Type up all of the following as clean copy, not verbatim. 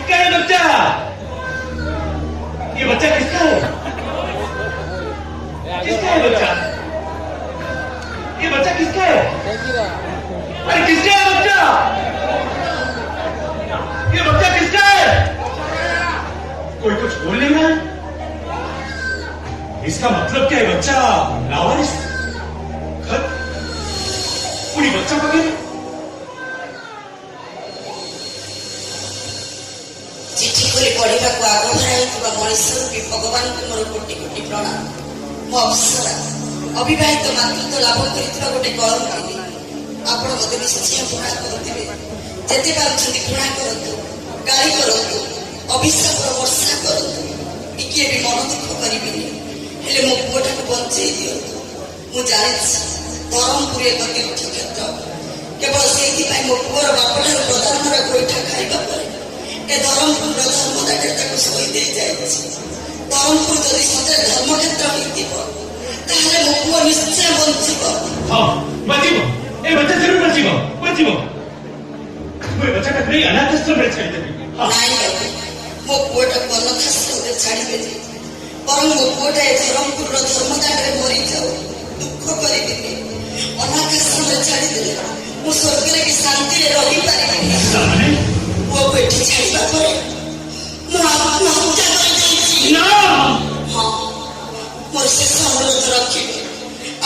किसका है बच्चा? ये बच्चा किसका है? किसका है बच्चा? ये बच्चा किसका है? अरे किसका है बच्चा? ये बच्चा किसका है? कोई कुछ बोल नहीं रहा है। इसका मतलब क्या है? बच्चा लावारिस घर पूरी बच्चा वगैरह। चिठी कर पढ़ा को आगधारा मनीष रूपी भगवान को मोर कोटि कोटि प्रणाम। मो अप्सरा अविवाहित मातृत्व लाभ कर गोटे करुणी आपण मत निश्चय घृणा करुवे जिते पार्टी घृणा करूँ गाड़ी करूँ अभिशाप वर्षा करूँ टिके भी मन दुख करें हेले मो पुटा को बंचई दिंतु। मु जानी धर्मपुर एक तीर्थ क्षेत्र केवल से मो पुअर बापठार प्रधानर गोईठा खाइबा ए धर्मपुर धर्मदाटा शही दे जाए धर्मपुर जदि सतरे धर्मक्षेत्र होता मो पुआ निश्चय बंचब। हाँ बचिबो ए बच्चा जरूर बचिबो बचिबो। मैं बच्चा का नहीं अनाथाश्रम में छाड़ी देबी। नहीं मो पुआटा को अनाथाश्रम में छाड़ी देबी पर मो पुआटा धर्मपुर धर्मदाटा मरी जाऊ दुख करें अनाथाश्रम में छाड़ी देले मु स्वर्ग की शांति रही पारे वो बेटी छाड़ा पर मो आत्महत्या कर ना। हाँ मोर शेष अनुरोध रखे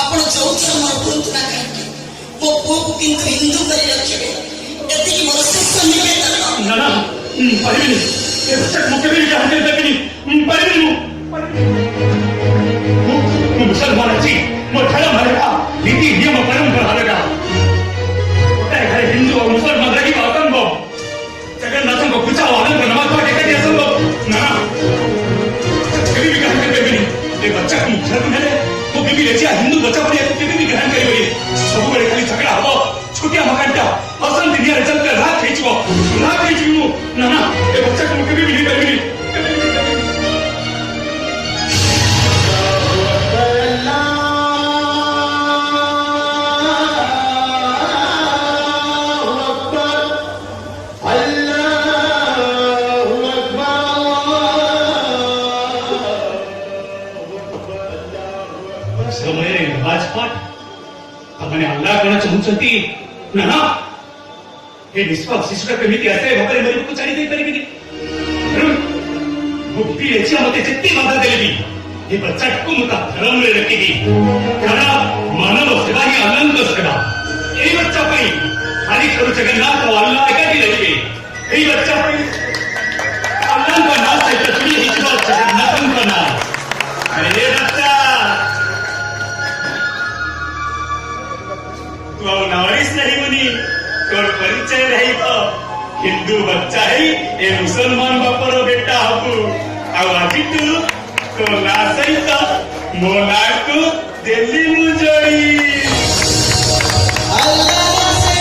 आपण जो मोर बुंतु ना कहीं मो पुओ को किंतु हिंदू कर रखे एति मोर शेष निवेदन। ना ना परिबिनी ए बच्चा मुके भी जहां दे देबिनी परिबिनी मु मुसलमान छी मो ठड़ा मारेगा नीति नियम परंपरा हालेगा ओटा घरे हिंदू और मुसलमान रही बातन बो जगन्नाथ को पूछा आनंद नमाज पढ़ के दिया सब लोग ना कभी भी ग्रहण कर बेबी ये बच्चा को मुखर में है वो बीबी लेचिया हिंदू बच्चा पड़े कभी भी ग्रहण करेगी सब बड़े खाली झगड़ा हो छोटिया मकानटा असन दुनिया रे चलते रात खींचबो ना ना ये बच्चा को कभी भी नहीं करेगी। अपने अल्लाह करना चाहूँगी ना ना ये निष्पाप शिशु केमिति आसे भगरे मरी को छाड़ी दे परिबिनी मुक्ति लेचिया मते जितनी बाधा देलेबी ये बच्चा को मुका धर्म रे रखेगी कारण मानव सेवा ही अनंत सेवा ये बच्चा पई खाली करू जगन्नाथ और अल्लाह एकाकी रहिबे ये बच्चा पई अल्लाह का नाम से पृथ्वी ईश्वर जगन्नाथ का नाम। अरे बच्चा तू नावरिस नहीं मुनी तोर परिचय नहीं तो हिंदू बच्चा है ए मुसलमान बापर बेटा हबू आज तू तो ना सहित मो ना को दिल्ली मुजड़ी अल्लाह से